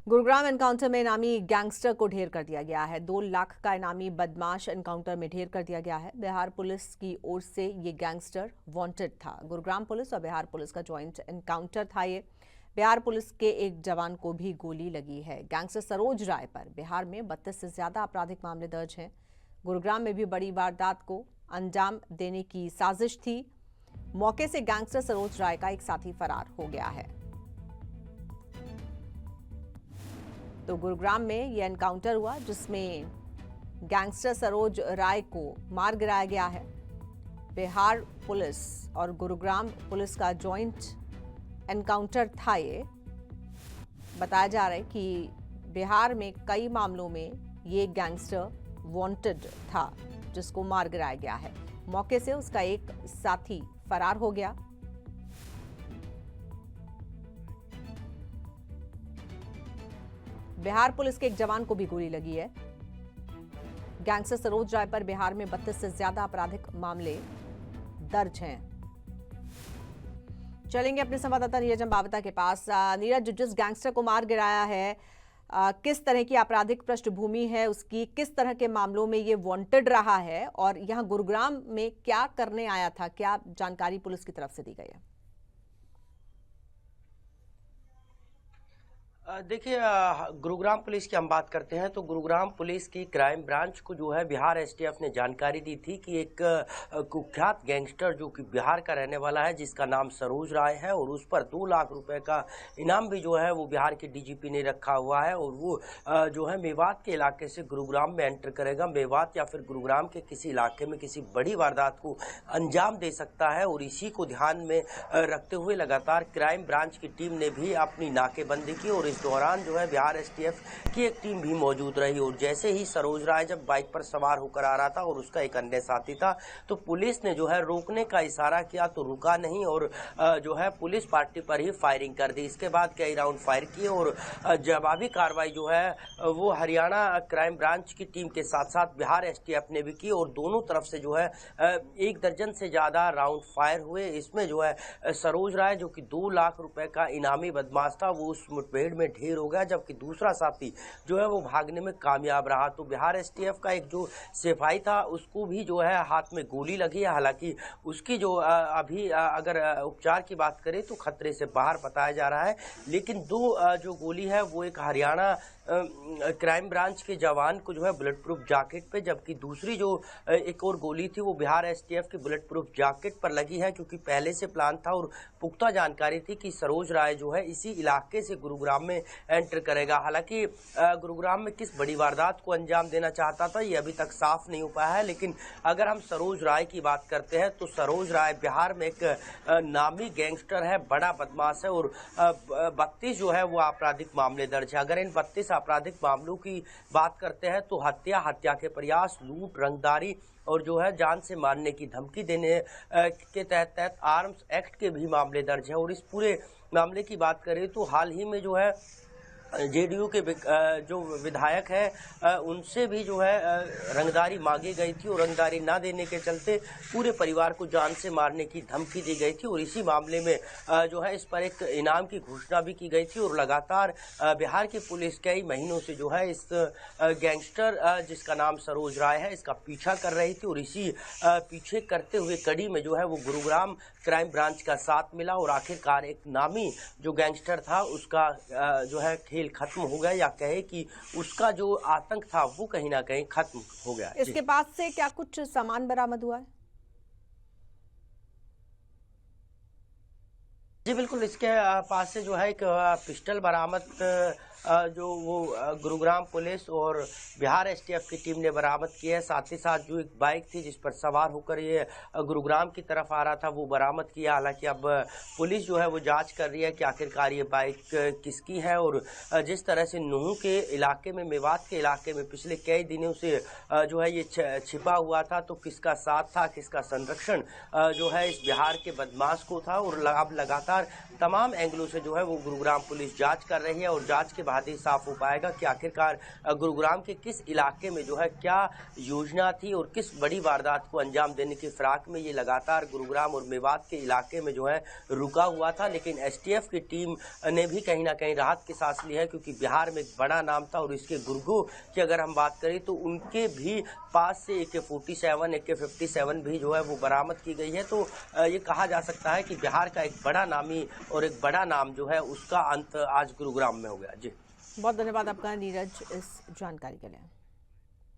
Gurugram encounter में इनामी gangster को ढेर कर दिया गया है। 2 लाख का इनामी बदमाश एनकाउंटर में ढेर कर दिया गया है। बिहार पुलिस की ओर से ये गैंगस्टर वांटेड था। गुरुग्राम पुलिस और बिहार पुलिस का ज्वाइंट एनकाउंटर था ये। बिहार पुलिस के एक जवान को भी गोली लगी है। गैंगस्टर सरोज राय पर बिहार में 32 से ज्यादा आपराधिक मामले दर्ज हैं। गुरुग्राम में भी बड़ी वारदात को अंजाम देने की साजिश थी। मौके से गैंगस्टर सरोज राय का एक साथी फरार हो गया है। तो गुरुग्राम में यह एनकाउंटर हुआ जिसमें गैंगस्टर सरोज राय को मार गिराया गया है। बिहार पुलिस और गुरुग्राम पुलिस का जॉइंट एनकाउंटर था ये। बताया जा रहा है कि बिहार में कई मामलों में ये गैंगस्टर वांटेड था जिसको मार गिराया गया है। मौके से उसका एक साथी फरार हो गया। बिहार पुलिस के एक जवान को भी गोली लगी है। गैंगस्टर सरोज राय पर बिहार में 32 से ज्यादा आपराधिक मामले दर्ज हैं। चलेंगे अपने संवाददाता नीरज अंबावता के पास। नीरज, जिस गैंगस्टर को मार गिराया है, किस तरह की आपराधिक पृष्ठभूमि है उसकी, किस तरह के मामलों में ये वांटेड रहा है और यहाँ गुरुग्राम में क्या करने आया था, क्या जानकारी पुलिस की तरफ से दी गई है? देखिए, गुरुग्राम पुलिस की हम बात करते हैं तो गुरुग्राम पुलिस की क्राइम ब्रांच को जो है बिहार एसटीएफ ने जानकारी दी थी कि एक कुख्यात गैंगस्टर जो कि बिहार का रहने वाला है जिसका नाम सरोज राय है और उस पर 2 लाख रुपए का इनाम भी जो है वो बिहार के डीजीपी ने रखा हुआ है और वो जो है मेवात के इलाके से गुरुग्राम में एंटर करेगा। मेवात या फिर गुरुग्राम के किसी इलाके में किसी बड़ी वारदात को अंजाम दे सकता है और इसी को ध्यान में रखते हुए लगातार क्राइम ब्रांच की टीम ने भी अपनी नाकेबंदी की और इस दौरान जो है बिहार एसटीएफ की एक टीम भी मौजूद रही और जैसे ही सरोज राय जब बाइक पर सवार होकर आ रहा था और उसका एक अन्य साथी था तो पुलिस ने जो है रोकने का इशारा किया तो रुका नहीं और जो है पुलिस पार्टी पर ही फायरिंग कर दी। इसके बाद कई राउंड फायर किए और जवाबी कार्रवाई जो है वो हरियाणा क्राइम ब्रांच की टीम के साथ साथ बिहार एसटीएफ ने भी की और दोनों तरफ से जो है 1 दर्जन से ज्यादा राउंड फायर हुए। इसमें जो है सरोज राय जो कि 2 लाख रुपए का इनामी बदमाश था वो उस मुठभेड़ में ढेर हो गया, जबकि दूसरा साथी जो है वो भागने में कामयाब रहा। तो बिहार एसटीएफ का एक जो सिपाही था उसको भी जो है हाथ में गोली लगी है। हालांकि उसकी जो अभी अगर उपचार की बात करें तो खतरे से बाहर बताया जा रहा है, लेकिन 2 जो गोली है वो एक हरियाणा क्राइम ब्रांच के जवान को जो है बुलेट प्रूफ जैकेट पे, जबकि दूसरी जो एक और गोली थी वो बिहार एसटीएफ के बुलेट प्रूफ जैकेट पर लगी है, क्योंकि पहले से प्लान था और पुख्ता जानकारी थी कि सरोज राय जो है इसी इलाके से गुरुग्राम में एंटर करेगा। हालांकि गुरुग्राम में किस बड़ी वारदात को अंजाम देना चाहता था ये अभी तक साफ नहीं हो पाया है, लेकिन अगर हम सरोज राय की बात करते हैं तो सरोज राय बिहार में एक नामी गैंगस्टर है, बड़ा बदमाश है और 32 जो है वो आपराधिक मामले दर्ज है। अगर इन 32 आपराधिक मामलों की बात करते हैं तो हत्या के प्रयास, लूट, रंगदारी और जो है जान से मारने की धमकी देने के तहत आर्म्स एक्ट के भी मामले दर्ज है। और इस पूरे मामले की बात करें तो हाल ही में जो है जेडीयू के जो विधायक है उनसे भी जो है रंगदारी मांगी गई थी और रंगदारी ना देने के चलते पूरे परिवार को जान से मारने की धमकी दी गई थी और इसी मामले में जो है इस पर एक इनाम की घोषणा भी की गई थी। और लगातार बिहार की पुलिस कई महीनों से जो है इस गैंगस्टर जिसका नाम सरोज राय है इसका पीछा कर रही थी और इसी पीछे करते हुए कड़ी में जो है वो गुरुग्राम क्राइम ब्रांच का साथ मिला और आखिरकार एक नामी जो गैंगस्टर था उसका जो है खेल खत्म हो गया, या कहे कि उसका जो आतंक था वो कहीं ना कहीं खत्म हो गया। इसके पास से क्या कुछ सामान बरामद हुआ है? जी बिल्कुल, इसके पास से जो है एक पिस्टल बरामद जो वो गुरुग्राम पुलिस और बिहार एसटीएफ की टीम ने बरामद की है। साथ ही साथ जो एक बाइक थी जिस पर सवार होकर ये गुरुग्राम की तरफ आ रहा था वो बरामद किया। हालांकि अब पुलिस जो है वो जांच कर रही है कि आखिरकार ये बाइक किसकी है और जिस तरह से नूह के इलाके में, मेवात के इलाके में पिछले कई दिनों से जो है ये छिपा हुआ था, तो किसका साथ था, किसका संरक्षण जो है इस बिहार के बदमाश को था। और अब लगातार तमाम एंगलों से जो है वो गुरुग्राम पुलिस जाँच कर रही है और जाँच के बाद ही साफ हो पाएगा कि आखिरकार गुरुग्राम के किस इलाके में जो है क्या योजना थी और किस बड़ी वारदात को अंजाम देने की फिराक में ये लगातार गुरुग्राम और मेवात के इलाके में जो है रुका हुआ था। लेकिन एसटीएफ की टीम ने भी कहीं ना कहीं राहत की सांस ली है, क्योंकि बिहार में एक बड़ा नाम था और इसके गुर्गों की अगर हम बात करें तो उनके भी पास से AK-47 AK-57 भी जो है वो बरामद की गई है। तो ये कहा जा सकता है कि बिहार का एक बड़ा नामी और एक बड़ा नाम जो है उसका अंत आज गुरुग्राम में हो गया। जी बहुत धन्यवाद आपका नीरज इस जानकारी के लिए।